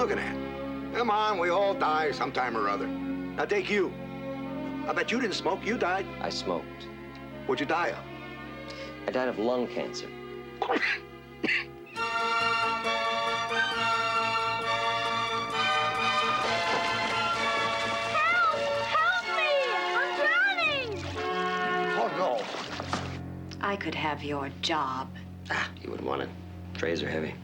looking at? Come on, we all die sometime or other. Now take you. I bet you didn't smoke. You died. I smoked. What'd you die of? I died of lung cancer. I could have your job. Ah, you wouldn't want it. Trays are heavy.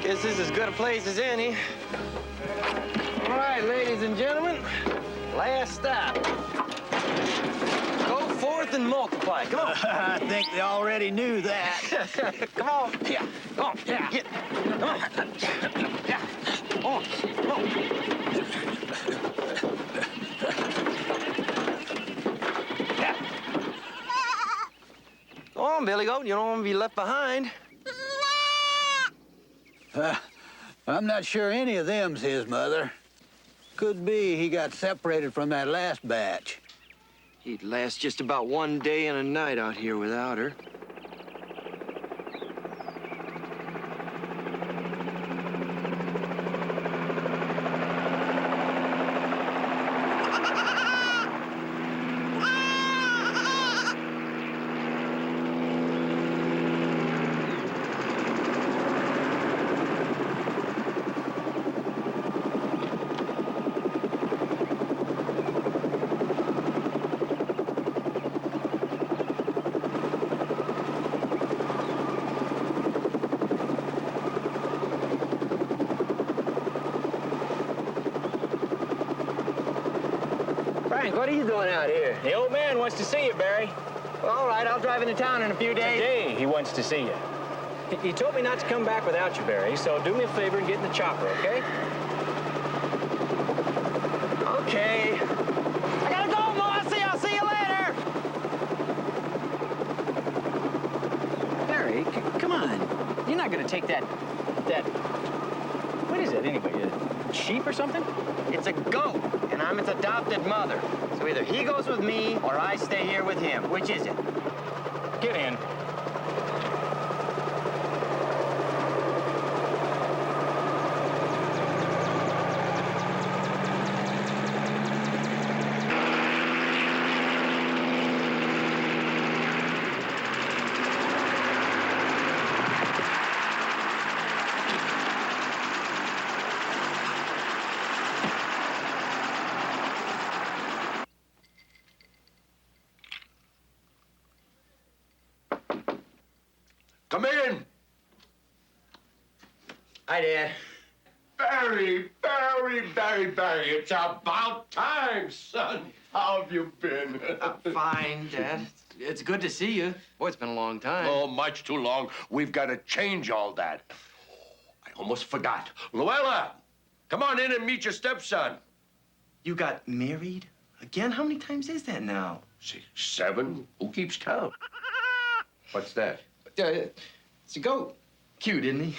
Guess this is as good a place as any. All right, ladies and gentlemen, last stop. Go forth and multiply. Come on. I think they already knew that. Come on. Yeah. Come on. Yeah. Get. Come on. Yeah. Come on. Come on. Yeah. Go on, Billy Goat. You don't want to be left behind. I'm not sure any of them's his mother. Could be he got separated from that last batch. He'd last just about one day and a night out here without her. Frank, what are you doing out here? The old man wants to see you, Barry. Well, all right, I'll drive into town in a few days. Today, he wants to see you. He told me not to come back without you, Barry, so do me a favor and get in the chopper, okay? Okay. I gotta go, Mossy. I'll see you later. Barry, come on. You're not gonna take that... What is it, anyway? A sheep or something? It's a goat, and I'm its adopted mother. So either he goes with me or I stay here with him. Which is it? Get in. Come in. Hi, Dad. Barry, it's about time, son. How have you been? Fine, Dad. It's good to see you. Boy, it's been a long time. Oh, much too long. We've got to change all that. I almost forgot. Luella, come on in and meet your stepson. You got married? Again? How many times is that now? 6, 7. Who keeps count? What's that? It's a goat. Cute, isn't he?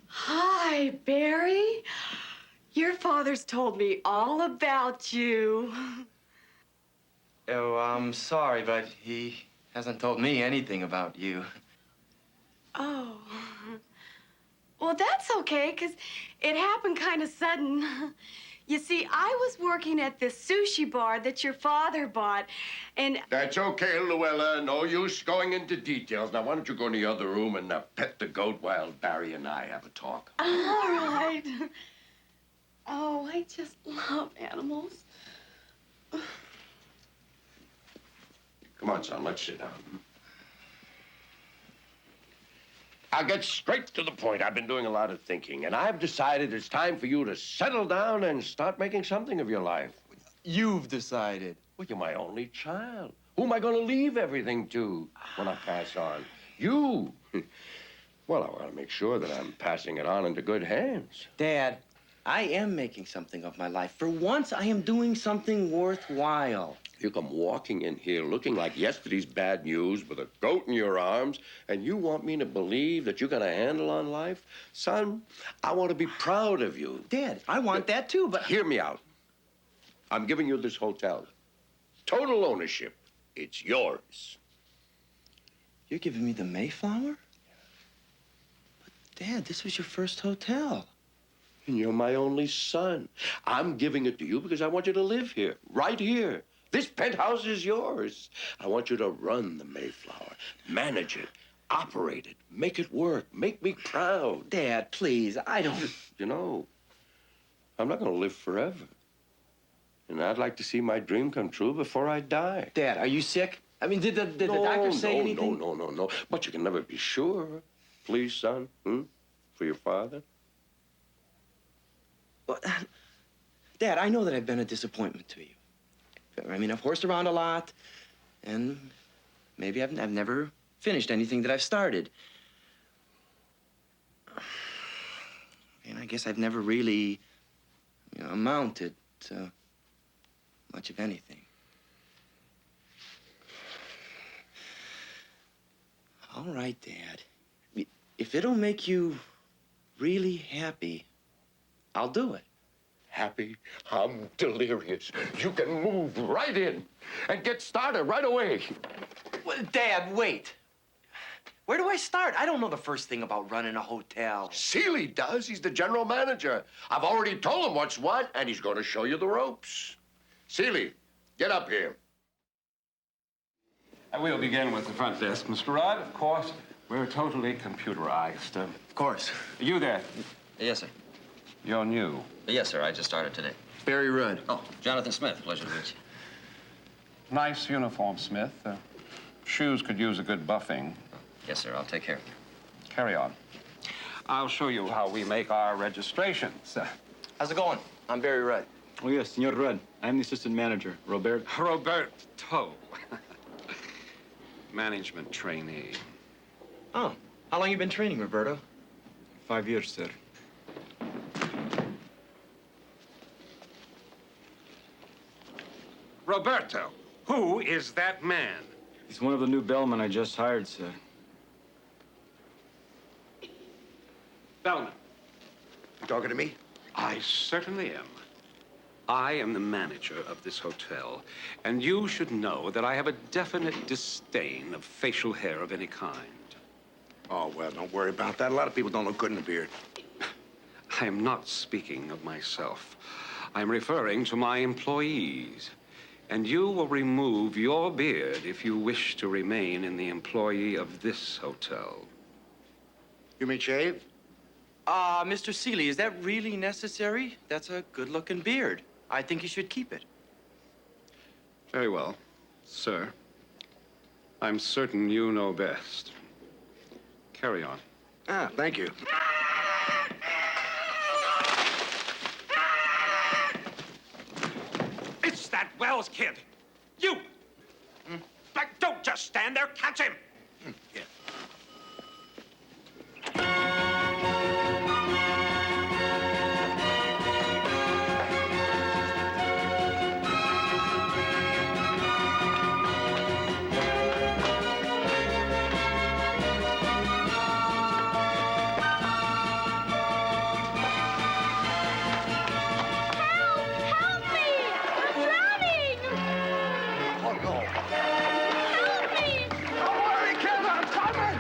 Hi, Barry. Your father's told me all about you. Oh, I'm sorry, but he hasn't told me anything about you. Oh. Well, that's okay, because it happened kind of sudden. You see, I was working at this sushi bar that your father bought, and... That's okay, Luella. No use going into details. Now, why don't you go in the other room and pet the goat while Barry and I have a talk? All right. Oh, I just love animals. Come on, son, let's sit down. I'll get straight to the point. I've been doing a lot of thinking, and I've decided it's time for you to settle down and start making something of your life. You've decided. Well, you're my only child. Who am I going to leave everything to when I pass on? You. Well, I want to make sure that I'm passing it on into good hands. Dad, I am making something of my life. For once, I am doing something worthwhile. You come walking in here looking like yesterday's bad news with a goat in your arms, and you want me to believe that you got a handle on life? Son, I want to be proud of you. Dad, I want that too, but... Hear me out. I'm giving you this hotel. Total ownership. It's yours. You're giving me the Mayflower? But, Dad, this was your first hotel. And you're my only son. I'm giving it to you because I want you to live here, right here. This penthouse is yours. I want you to run the Mayflower, manage it, operate it, make it work, make me proud. Dad, please, I don't... You know, I'm not going to live forever. And I'd like to see my dream come true before I die. Dad, are you sick? I mean, did the doctor say anything? No. But you can never be sure. Please, son, for your father. Well, Dad, I know that I've been a disappointment to you. I mean, I've horsed around a lot, and maybe I've never finished anything that I've started. And I guess I've never really, amounted to much of anything. All right, Dad. If it'll make you really happy, I'll do it. Happy? I'm delirious. You can move right in and get started right away. Well, Dad, wait. Where do I start? I don't know the first thing about running a hotel. Seeley does. He's the general manager. I've already told him what's what, and he's going to show you the ropes. Seeley, get up here. We'll begin with the front desk, Mr. Rudd. Of course, we're totally computerized. Of course. You there? Yes, sir. You're new. Yes, sir. I just started today. Barry Rudd. Oh, Jonathan Smith. Pleasure to meet you. Nice uniform, Smith. Shoes could use a good buffing. Yes, sir. I'll take care of you. Carry on. I'll show you how we make our registrations. How's it going? I'm Barry Rudd. Oh, yes, Senor Rudd. I'm the assistant manager, Roberto. Roberto. Management trainee. Oh, how long you been training, Roberto? 5 years, sir. Roberto, who is that man? He's one of the new bellmen I just hired, sir. Bellman. You talking to me? I certainly am. I am the manager of this hotel, and you should know that I have a definite disdain of facial hair of any kind. Oh, well, don't worry about that. A lot of people don't look good in a beard. I am not speaking of myself. I'm referring to my employees. And you will remove your beard if you wish to remain in the employee of this hotel. You mean shave? Mr. Seeley, is that really necessary? That's a good-looking beard. I think you should keep it. Very well, sir. I'm certain you know best. Carry on. Ah, thank you. It's that Wells kid. You! Don't just stand there. Catch him! Yeah. Help me! I'm drowning! Oh, no. Help me! Don't worry, kid, I'm coming!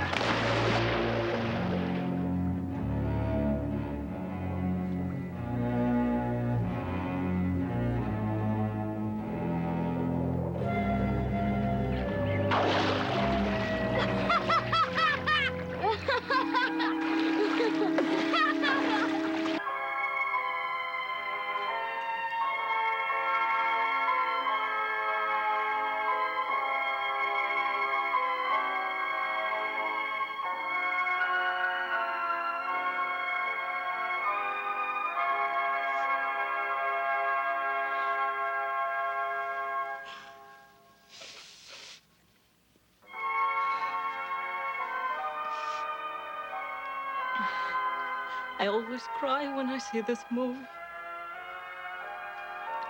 I always cry when I see this movie.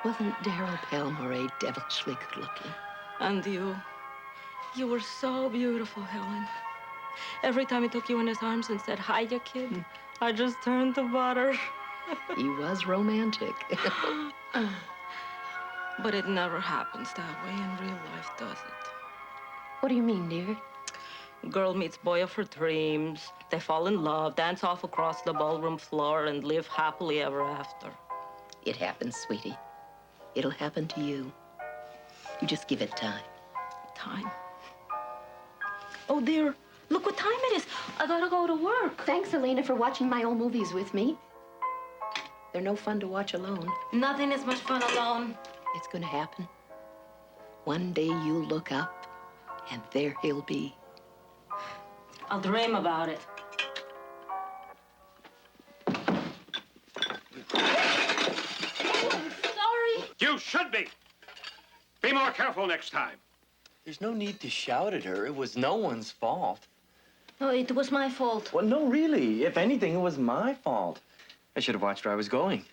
Wasn't Darryl Palmore devilishly good looking? And you were so beautiful, Helen. Every time he took you in his arms and said, hiya, kid, I just turned to butter. He was romantic. But it never happens that way in real life, does it? What do you mean, dear? Girl meets boy of her dreams. They fall in love, dance off across the ballroom floor, and live happily ever after. It happens, sweetie. It'll happen to you. You just give it time. Time. Oh, dear. Look what time it is. I gotta go to work. Thanks, Elena, for watching my old movies with me. They're no fun to watch alone. Nothing is much fun alone. It's gonna happen. One day you'll look up, and there he'll be. I'll dream about it. Sorry. You should be. Be more careful next time. There's no need to shout at her. It was no one's fault. No, it was my fault. Well, no, really. If anything, it was my fault. I should have watched where I was going.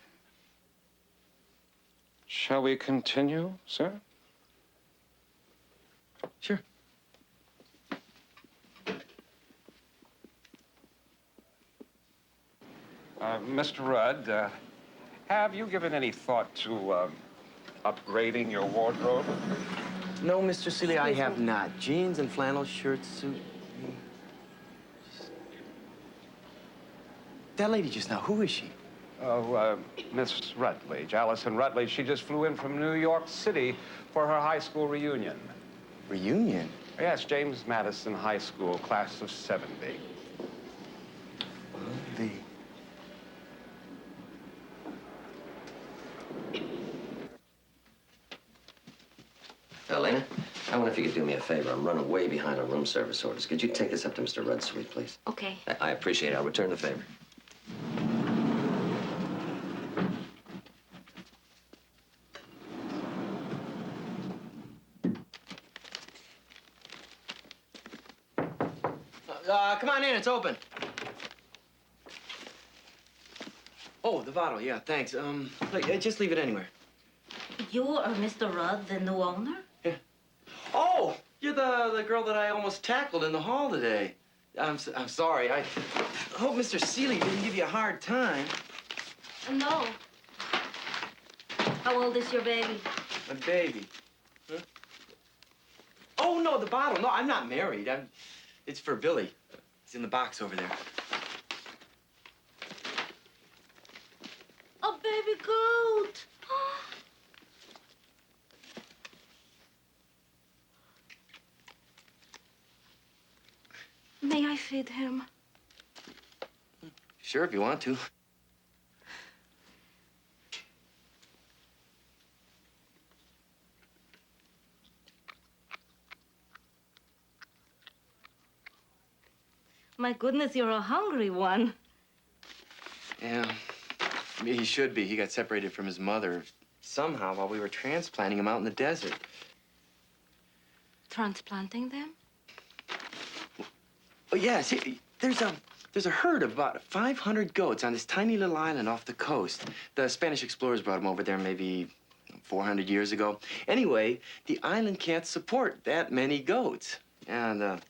Shall we continue, sir? Sure. Mr. Rudd, have you given any thought to upgrading your wardrobe? No, Mr. Seeley, I have not. Jeans and flannel shirts suit me. That lady just now, who is she? Oh, Miss Rutledge, Allison Rutledge. She just flew in from New York City for her high school reunion. Reunion? Yes, James Madison High School, class of 70. The... Elena, I wonder if you could do me a favor. I'm running way behind on room service orders. Could you take this up to Mr. Rudd's suite, please? Okay. I appreciate it. I'll return the favor. Come on in, it's open. Oh, the bottle, yeah, thanks. Look, just leave it anywhere. You are Mr. Rudd, the new owner? Yeah. Oh, you're the girl that I almost tackled in the hall today. I'm sorry. I hope Mr. Seeley didn't give you a hard time. No. How old is your baby? My baby. Huh? Oh, no, the bottle. No, I'm not married. It's for Billy. It's in the box over there. A baby goat. May I feed him? Sure, if you want to. my goodness, you're a hungry one. Yeah, he should be. He got separated from his mother somehow while we were transplanting him out in the desert. Transplanting them? Oh, yeah, see, there's a herd of about 500 goats on this tiny little island off the coast. The Spanish explorers brought them over there maybe 400 years ago. Anyway, the island can't support that many goats. And the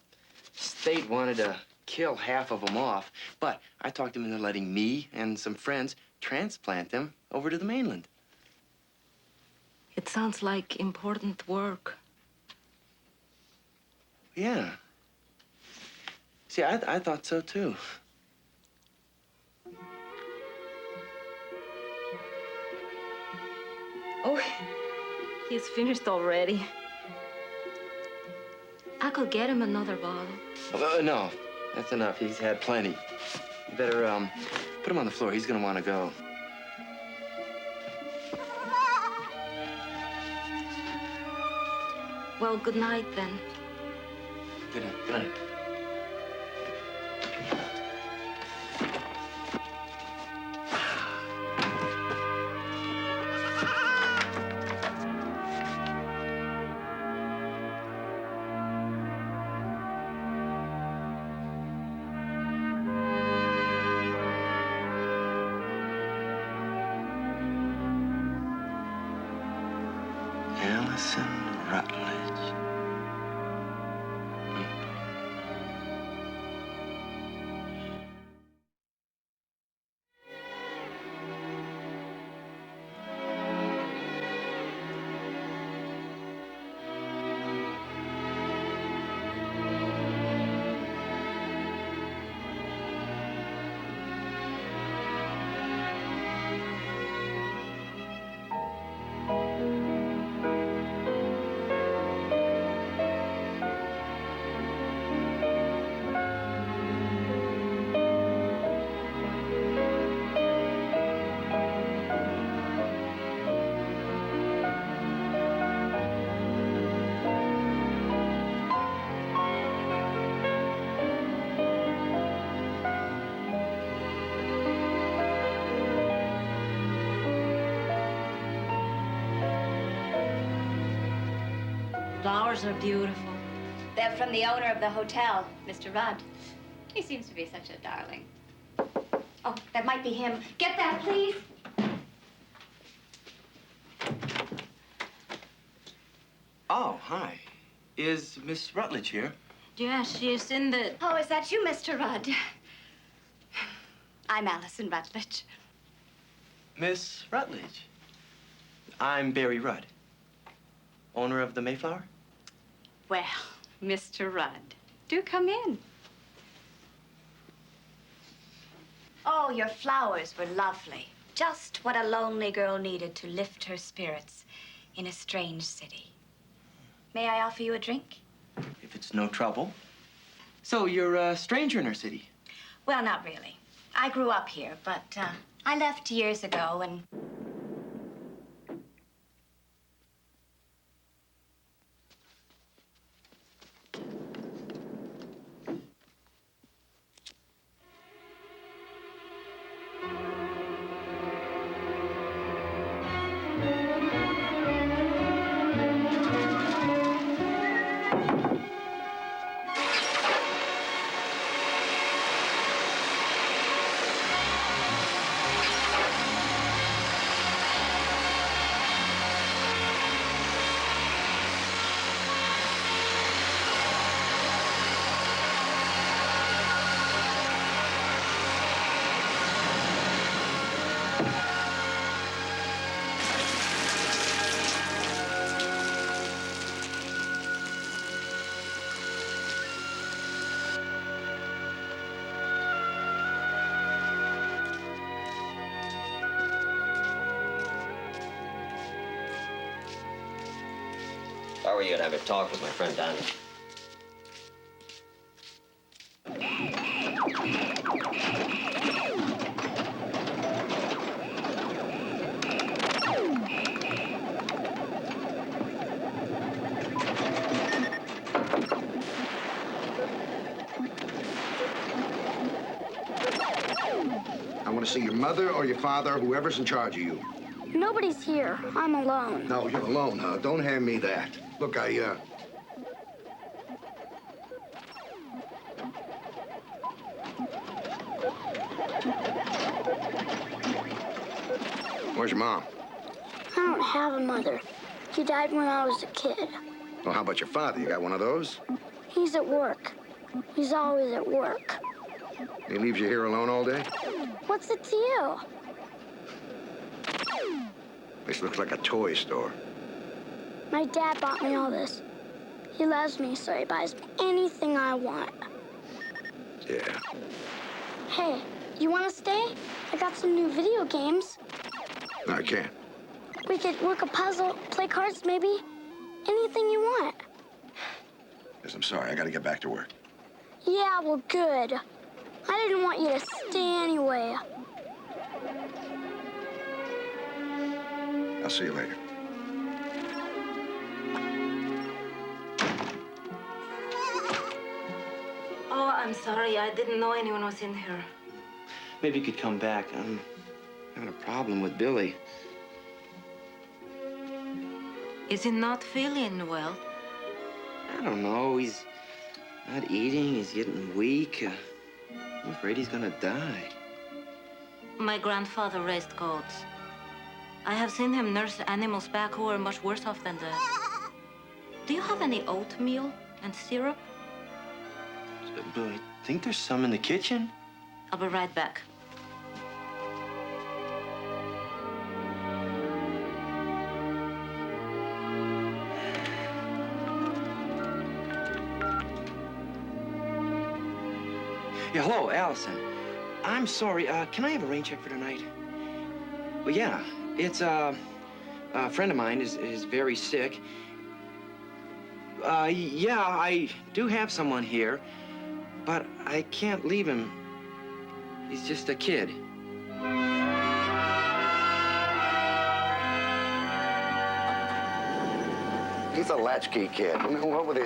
state wanted to kill half of them off, but I talked them into letting me and some friends transplant them over to the mainland. It sounds like important work. Yeah. See, I thought so, too. Oh, he's finished already. I could get him another bottle. No, that's enough. He's had plenty. You better, put him on the floor. He's gonna want to go. Well, good night, then. Good night. Good night. Flowers are beautiful. They're from the owner of the hotel, Mr. Rudd. He seems to be such a darling. Oh, that might be him. Get that, please. Oh, hi. Is Miss Rutledge here? Yes, she's in the... Oh, is that you, Mr. Rudd? I'm Allison Rutledge. Miss Rutledge. I'm Barry Rudd, owner of the Mayflower. Well, Mr. Rudd, do come in. Oh, your flowers were lovely. Just what a lonely girl needed to lift her spirits in a strange city. May I offer you a drink? If it's no trouble. So you're a stranger in our city? Well, not really. I grew up here, but I left years ago and... If I were you, I'd have a talk with my friend Landon. I want to see your mother or your father, whoever's in charge of you. Nobody's here. I'm alone. No, you're alone, huh? Don't hand me that. Look, Where's your mom? I don't have a mother. She died when I was a kid. Well, how about your father? You got one of those? He's at work. He's always at work. He leaves you here alone all day? What's it to you? This looks like a toy store. My dad bought me all this. He loves me, so he buys me anything I want. Yeah. Hey, you want to stay? I got some new video games. No, I can't. We could work a puzzle, play cards maybe. Anything you want. Yes, I'm sorry. I got to get back to work. Yeah, well, good. I didn't want you to stay anyway. I'll see you later. Oh, I'm sorry. I didn't know anyone was in here. Maybe you could come back. I'm having a problem with Billy. Is he not feeling well? I don't know. He's not eating. He's getting weak. I'm afraid he's gonna die. My grandfather raised goats. I have seen him nurse animals back who are much worse off than that. Do you have any oatmeal and syrup? Billy, I think there's some in the kitchen. I'll be right back. Yeah, hello, Allison. I'm sorry, can I have a rain check for tonight? Well, yeah, it's, a friend of mine is very sick. Yeah, I do have someone here, but I can't leave him. He's just a kid. He's a latchkey kid. You know what, with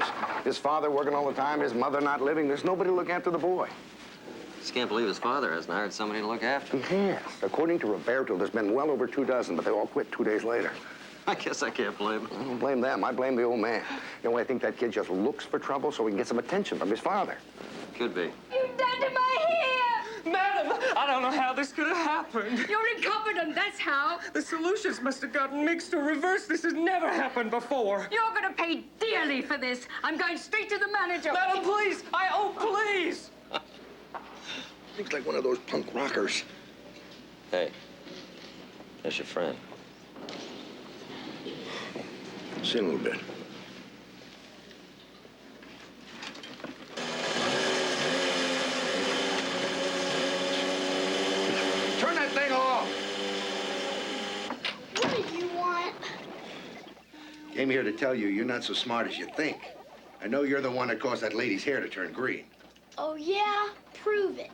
his father working all the time, his mother not living, there's nobody to look after the boy. Just can't believe his father hasn't hired somebody to look after him. He has. According to Roberto, there's been well over 2 dozen, but they all quit 2 days later. I guess I can't blame him. I don't blame them. I blame the old man. You know, I think that kid just looks for trouble so he can get some attention from his father. Could be. You've done to my hair! Madam, I don't know how this could have happened. You're incompetent, that's how. The solutions must have gotten mixed or reversed. This has never happened before. You're gonna pay dearly for this. I'm going straight to the manager. Madam, please. Please. Looks like one of those punk rockers. Hey, that's your friend. See you in a little bit. Turn that thing off! What did you want? Came here to tell you you're not so smart as you think. I know you're the one that caused that lady's hair to turn green. Oh, yeah? Prove it.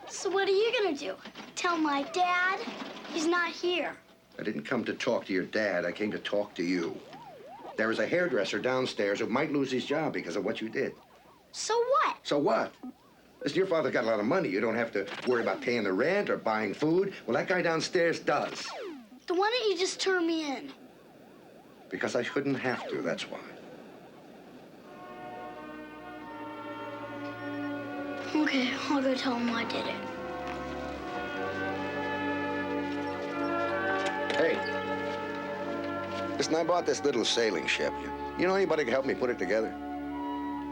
So what are you gonna do? Tell my dad? He's not here. I didn't come to talk to your dad. I came to talk to you. There is a hairdresser downstairs who might lose his job because of what you did. So what? So what? Listen, your father got a lot of money. You don't have to worry about paying the rent or buying food. Well, that guy downstairs does. Then why don't you just turn me in? Because I shouldn't have to, that's why. Okay, I'll go tell him I did it. Hey, listen, I bought this little sailing ship. You know anybody who can help me put it together?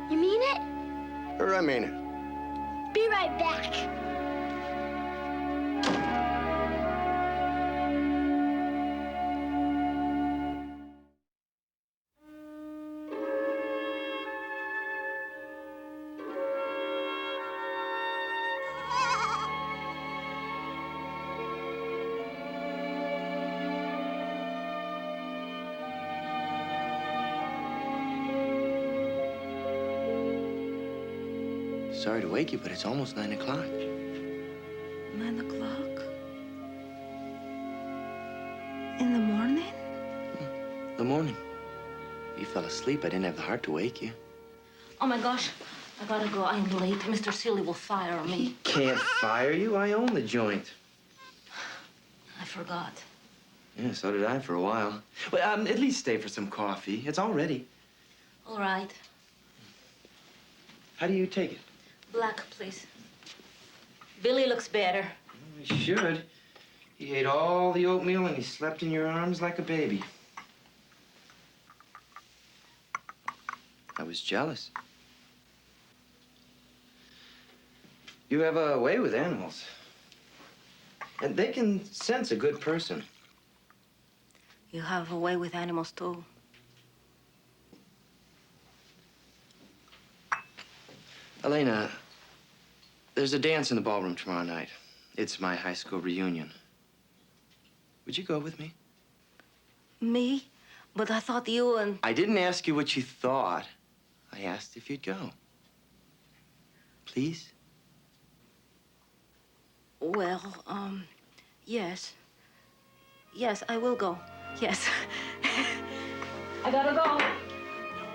You mean it? Sure, I mean it. Be right back. Sorry to wake you, but it's almost 9 o'clock. 9 o'clock? In the morning? The morning. You fell asleep. I didn't have the heart to wake you. Oh my gosh. I gotta go. I'm late. Mr. Seeley will fire me. Can't fire you. I own the joint. I forgot. Yeah, so did I for a while. Well, at least stay for some coffee. It's all ready. All right. How do you take it? Black, please. Billy looks better. He should. He ate all the oatmeal and he slept in your arms like a baby. I was jealous. You have a way with animals. And they can sense a good person. You have a way with animals, too. Elena, there's a dance in the ballroom tomorrow night. It's my high school reunion. Would you go with me? Me? But I thought you and... I didn't ask you what you thought. I asked if you'd go. Please? Well, yes. Yes, I will go. Yes. I gotta go.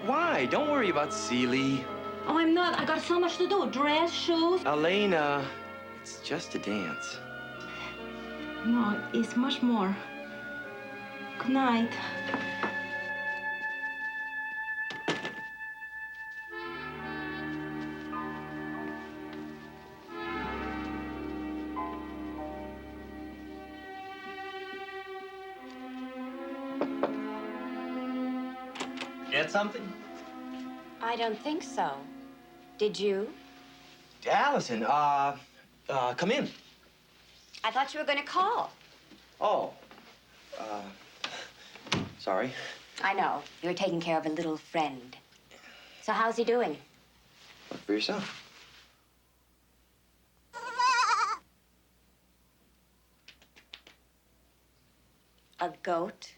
Why? Don't worry about Seeley. Oh, I'm not. I got so much to do. Dress, shoes. Elena, it's just a dance. No, it's much more. Good night. Get something? I don't think so. Did you? Allison, come in. I thought you were going to call. Oh, sorry. I know. You were taking care of a little friend. So how's he doing? Look for yourself. A goat?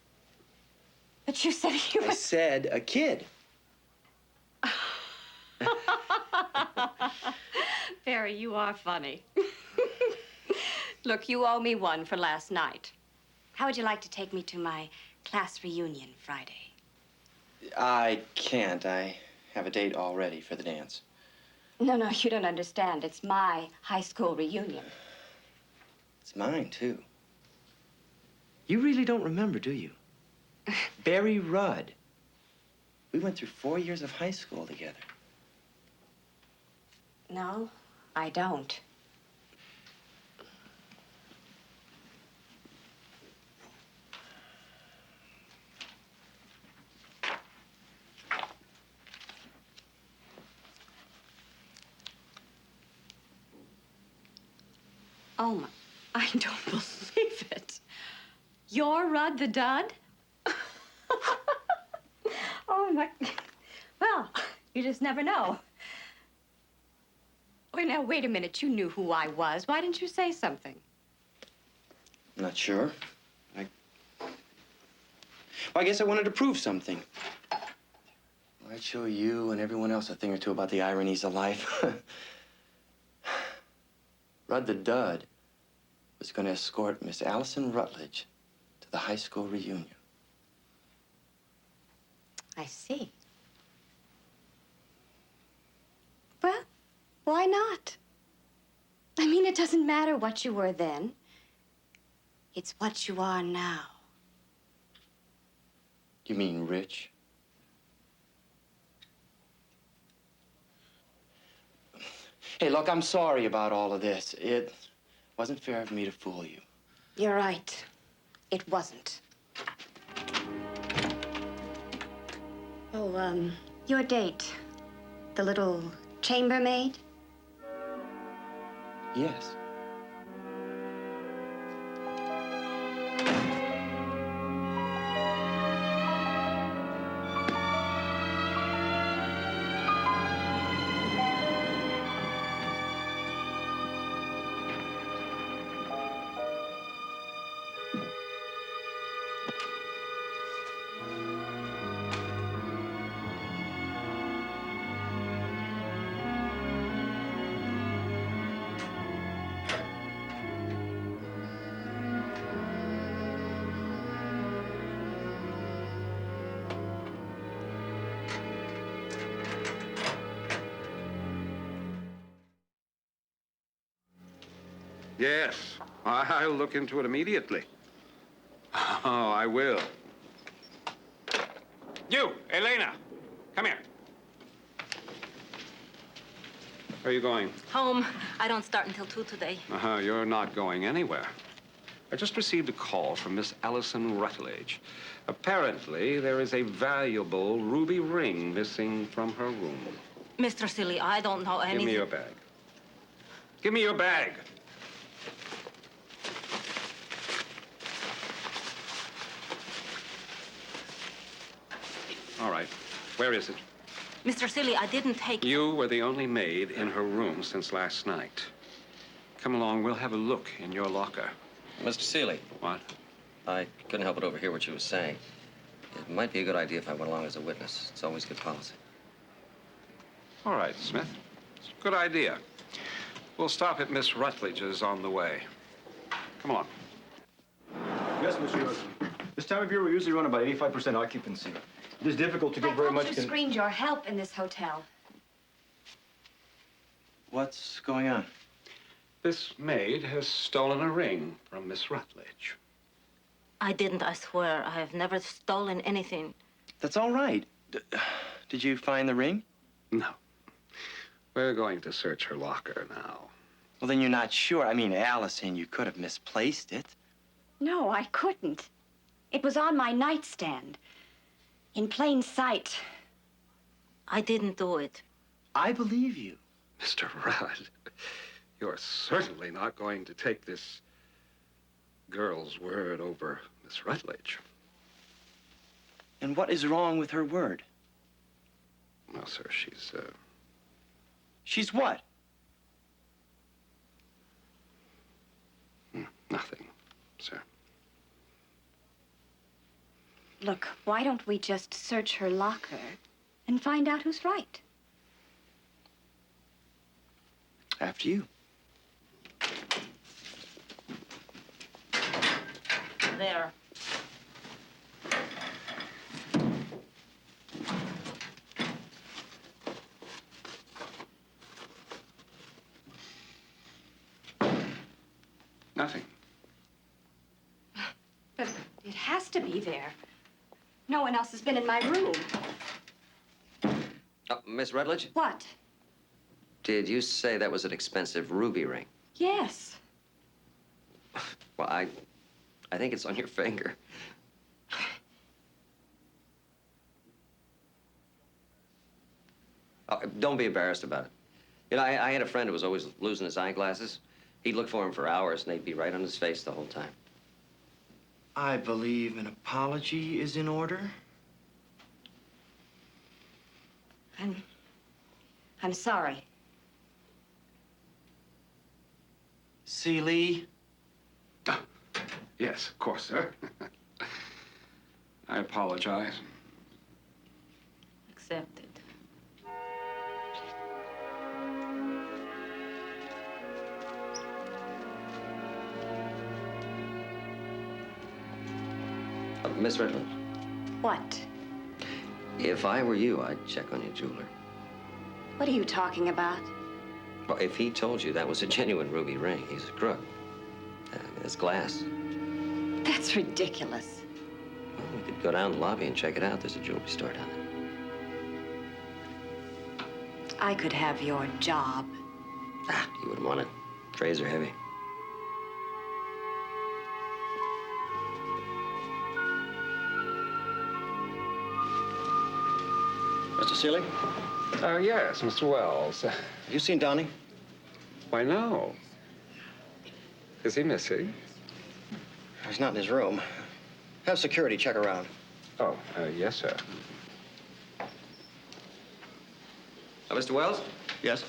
But you said he was... I said a kid. Barry, you are funny. Look, you owe me one for last night. How would you like to take me to my class reunion Friday? I can't. I have a date already for the dance. No, you don't understand. It's my high school reunion. It's mine, too. You really don't remember, do you? Barry Rudd. We went through 4 years of high school together. No, I don't. Oh, my. I don't believe it. You're Rudd the Dud? Oh, my. Well, you just never know. Wait, now, wait a minute. You knew who I was. Why didn't you say something? I'm not sure. Well, I guess I wanted to prove something. I'd show you and everyone else a thing or two about the ironies of life. Rudd the Dud was going to escort Miss Allison Rutledge to the high school reunion. I see. Well, why not? I mean, it doesn't matter what you were then. It's what you are now. You mean rich? Hey, look, I'm sorry about all of this. It wasn't fair of me to fool you. You're right. It wasn't. Oh, your date. The little chambermaid? Yes. Yes, I'll look into it immediately. Oh, I will. You, Elena, come here. Where are you going? Home. I don't start until 2 today. You're not going anywhere. I just received a call from Miss Allison Rutledge. Apparently, there is a valuable ruby ring missing from her room. Mr. Seeley, I don't know anything. Give me your bag. Give me your bag. All right. Where is it? Mr. Seeley, I didn't take... You were the only maid in her room since last night. Come along, we'll have a look in your locker. Mr. Seeley. What? I couldn't help but overhear what you were saying. It might be a good idea if I went along as a witness. It's always good policy. All right, Smith. It's a good idea. We'll stop at Miss Rutledge's on the way. Come along. Yes, monsieur. This time of year, we usually run about 85% occupancy. It is difficult to get very much... I thought you screened your help in this hotel. What's going on? This maid has stolen a ring from Miss Rutledge. I didn't, I swear. I have never stolen anything. That's all right. Did you find the ring? No. We're going to search her locker now. Well, then you're not sure. I mean, Allison, you could have misplaced it. No, I couldn't. It was on my nightstand. In plain sight. I didn't do it. I believe you. Mr. Rudd, you're certainly not going to take this girl's word over Miss Rutledge. And what is wrong with her word? Well, sir, she's, She's what? Nothing, sir. Look, why don't we just search her locker and find out who's right? After you. There. Nothing. But it has to be there. No one else has been in my room. Miss Rutledge? What? Did you say that was an expensive ruby ring? Yes. Well, I think it's on your finger. Oh, don't be embarrassed about it. You know, I had a friend who was always losing his eyeglasses. He'd look for them for hours, and they'd be right on his face the whole time. I believe an apology is in order. I'm sorry. Seeley? Oh, yes, of course, sir. I apologize. Accepted. Miss Rutledge, What? if I were you, I'd check on your jeweler. What are you talking about? Well, if he told you that was a genuine ruby ring, he's a crook. I mean, it's glass. That's ridiculous. Well, we could go down the lobby and check it out. There's a jewelry store down there. I could have your job. You wouldn't want it. Trays are heavy. Mr. Seeley? Yes, Mr. Wells. Have you seen Donnie? Why, no. Is he missing? He's not in his room. Have security check around. Oh, yes, sir. Mr. Wells? Yes?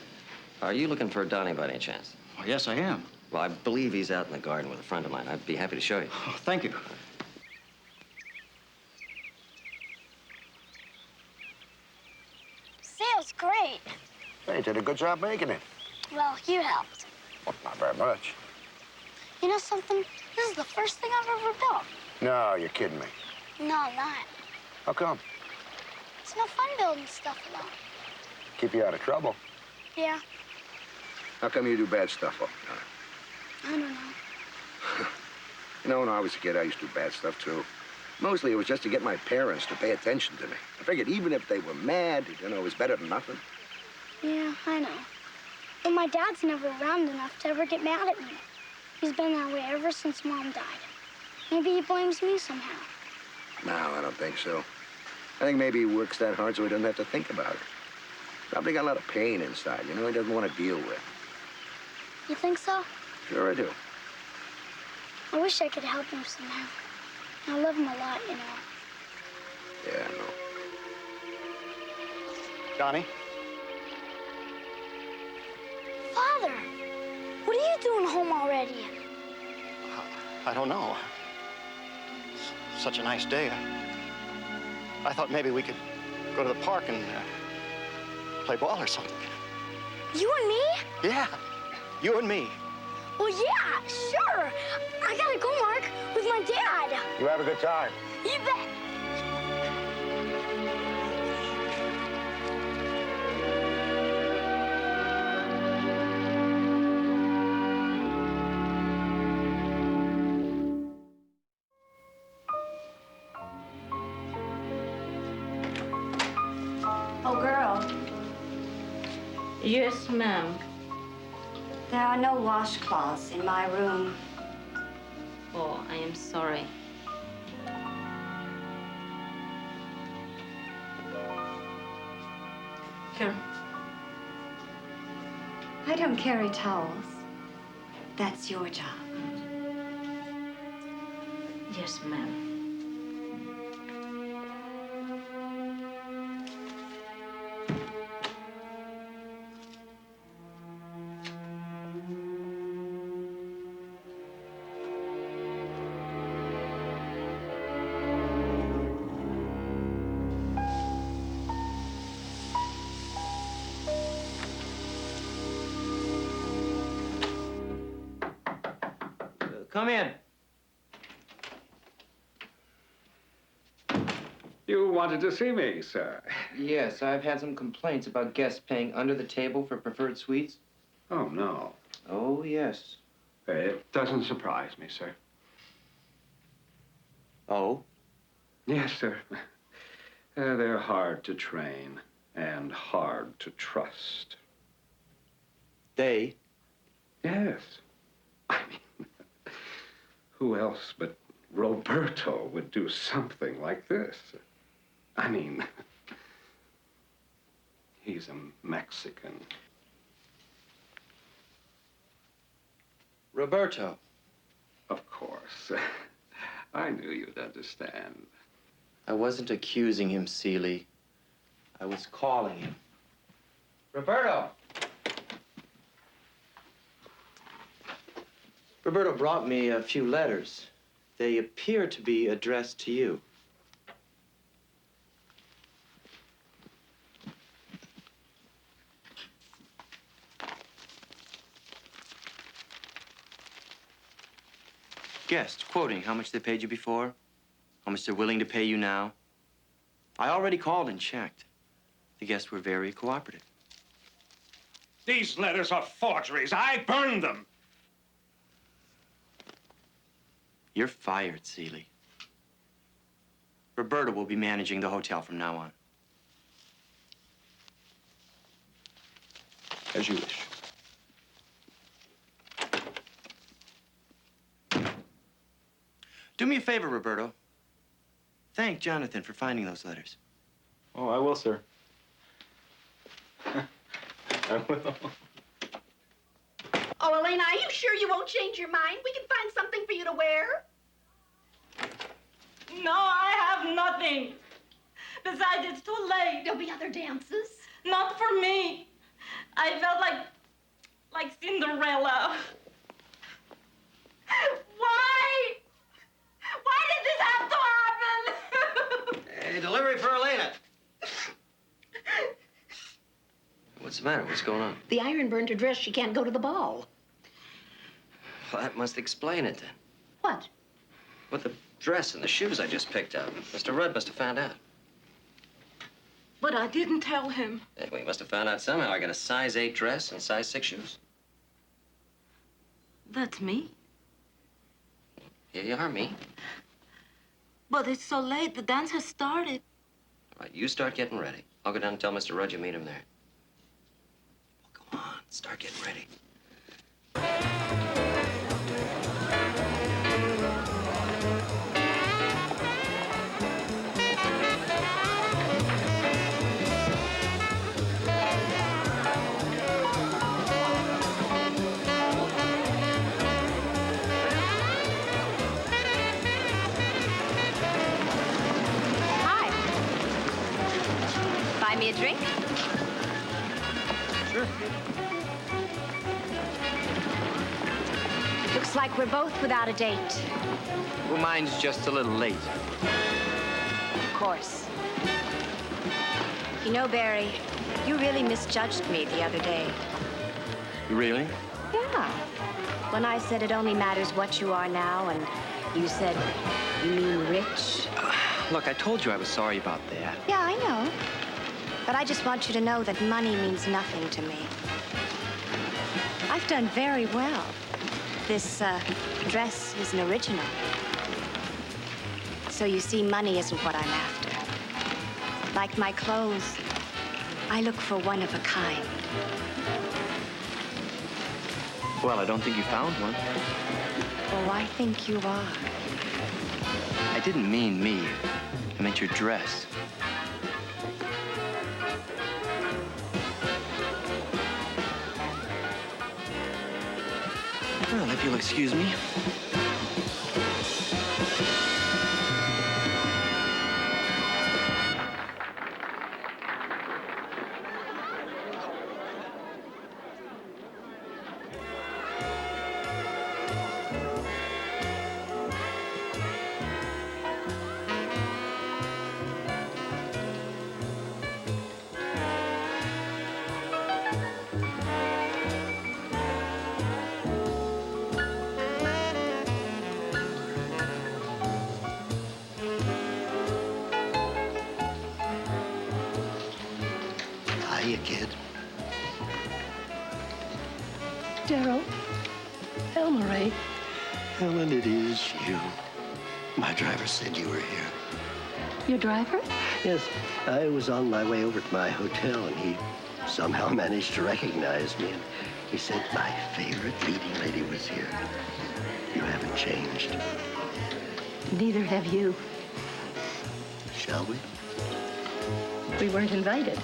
Are you looking for Donnie by any chance? Oh, yes, I am. Well, I believe he's out in the garden with a friend of mine. I'd be happy to show you. Oh, thank you. Sale's great. Hey, did a good job making it. Well, you helped. Well, not very much. You know something? This is the first thing I've ever built. No, you're kidding me. No, I'm not. How come? It's no fun building stuff alone. Keep you out of trouble. Yeah. How come you do bad stuff all the time? I don't know. You know, when I was a kid, I used to do bad stuff, too. Mostly it was just to get my parents to pay attention to me. I figured even if they were mad, you know, it was better than nothing. Yeah, I know. But my dad's never around enough to ever get mad at me. He's been that way ever since Mom died. Maybe he blames me somehow. No, I don't think so. I think maybe he works that hard so he doesn't have to think about it. Probably got a lot of pain inside, you know, he doesn't want to deal with. You think so? Sure I do. I wish I could help him somehow. I love him a lot, you know. Yeah, I know. Johnny? Father, what are you doing home already? I don't know. Such a nice day. I thought maybe we could go to the park and play ball or something. You and me? Yeah, you and me. Well, yeah, sure. I gotta go, Mark, with my dad. You have a good time. You bet. Oh, girl, Yes, ma'am. there are no washcloths in my room. Oh, I am sorry. Here. I don't carry towels. That's your job. Yes, ma'am. Come in. You wanted to see me, sir. Yes, I've had some complaints about guests paying under the table for preferred suites. Oh, no. Oh, yes. It doesn't surprise me, sir. Oh? Yes, sir. They're hard to train and hard to trust. They? Yes. I mean, who else but Roberto would do something like this? I mean, he's a Mexican. Roberto. Of course. I knew you'd understand. I wasn't accusing him, Seeley. I was calling him. Roberto! Roberto brought me a few letters. They appear to be addressed to you. Guest, quoting how much they paid you before, how much they're willing to pay you now. I already called and checked. The guests were very cooperative. These letters are forgeries. I burned them. You're fired, Seeley. Roberta will be managing the hotel from now on. As you wish. Do me a favor, Roberto. Thank Jonathan for finding those letters. Oh, I will, sir. I will. Oh, Elena, are you sure you won't change your mind? We can find something for you to wear. No, I have nothing. Besides, it's too late. There'll be other dances. Not for me. I felt like Cinderella. Why? Why did this have to happen? Hey, delivery for Elena. What's the matter? What's going on? The iron burned her dress. She can't go to the ball. Well, that must explain it, then. What? What, the dress and the shoes I just picked up. Mr. Rudd must have found out. But I didn't tell him. Hey, well, he must have found out somehow. I got a size 8 dress and size 6 shoes. That's me. Yeah, you are me. But it's so late. The dance has started. All right, you start getting ready. I'll go down and tell Mr. Rudd you meet him there. Well, go on, start getting ready. Buy me a drink? Sure. Looks like we're both without a date. Well, mine's just a little late. Of course. You know, Barry, you really misjudged me the other day. Really? Yeah. When I said it only matters what you are now, and you said, you mean rich? Look, I told you I was sorry about that. Yeah, I know. But I just want you to know that money means nothing to me. I've done very well. This dress is an original. So you see, money isn't what I'm after. Like my clothes, I look for one of a kind. Well, I don't think you found one. Oh, I think you are. I didn't mean me. I meant your dress. Well, if you'll excuse me. Hiya, kid. Daryl. Elmaray. Helen, it is you. My driver said you were here. Your driver? Yes, I was on my way over to my hotel, and he somehow managed to recognize me. And he said my favorite leading lady was here. You haven't changed. Neither have you. Shall we? We weren't invited.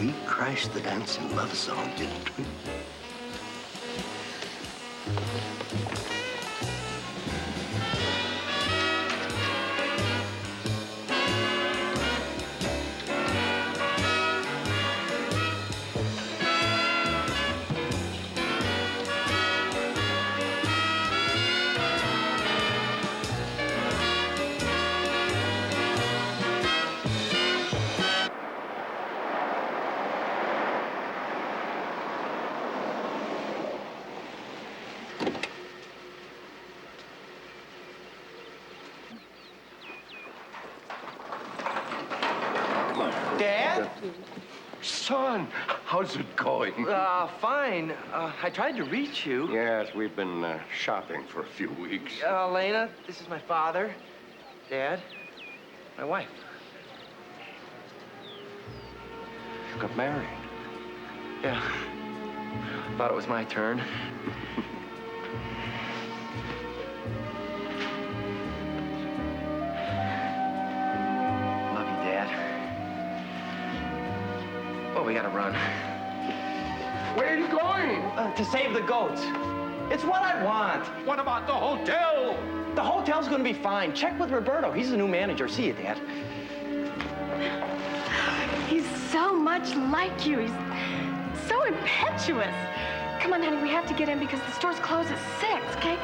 We crashed the dancing love song, didn't we? Dad? Son, how's it going? Fine. I tried to reach you. Yes, we've been shopping for a few weeks. Elena, this is my father. Dad, my wife. You got married. Yeah. Thought it was my turn. Love you, Dad. Oh, we gotta run. Where are you going? To save the goats. It's what I want. What about the hotel? The hotel's gonna be fine. Check with Roberto. He's the new manager. See you, Dad. He's so much like you. He's so impetuous. Come on, honey, we have to get in because the store's closed at 6, okay?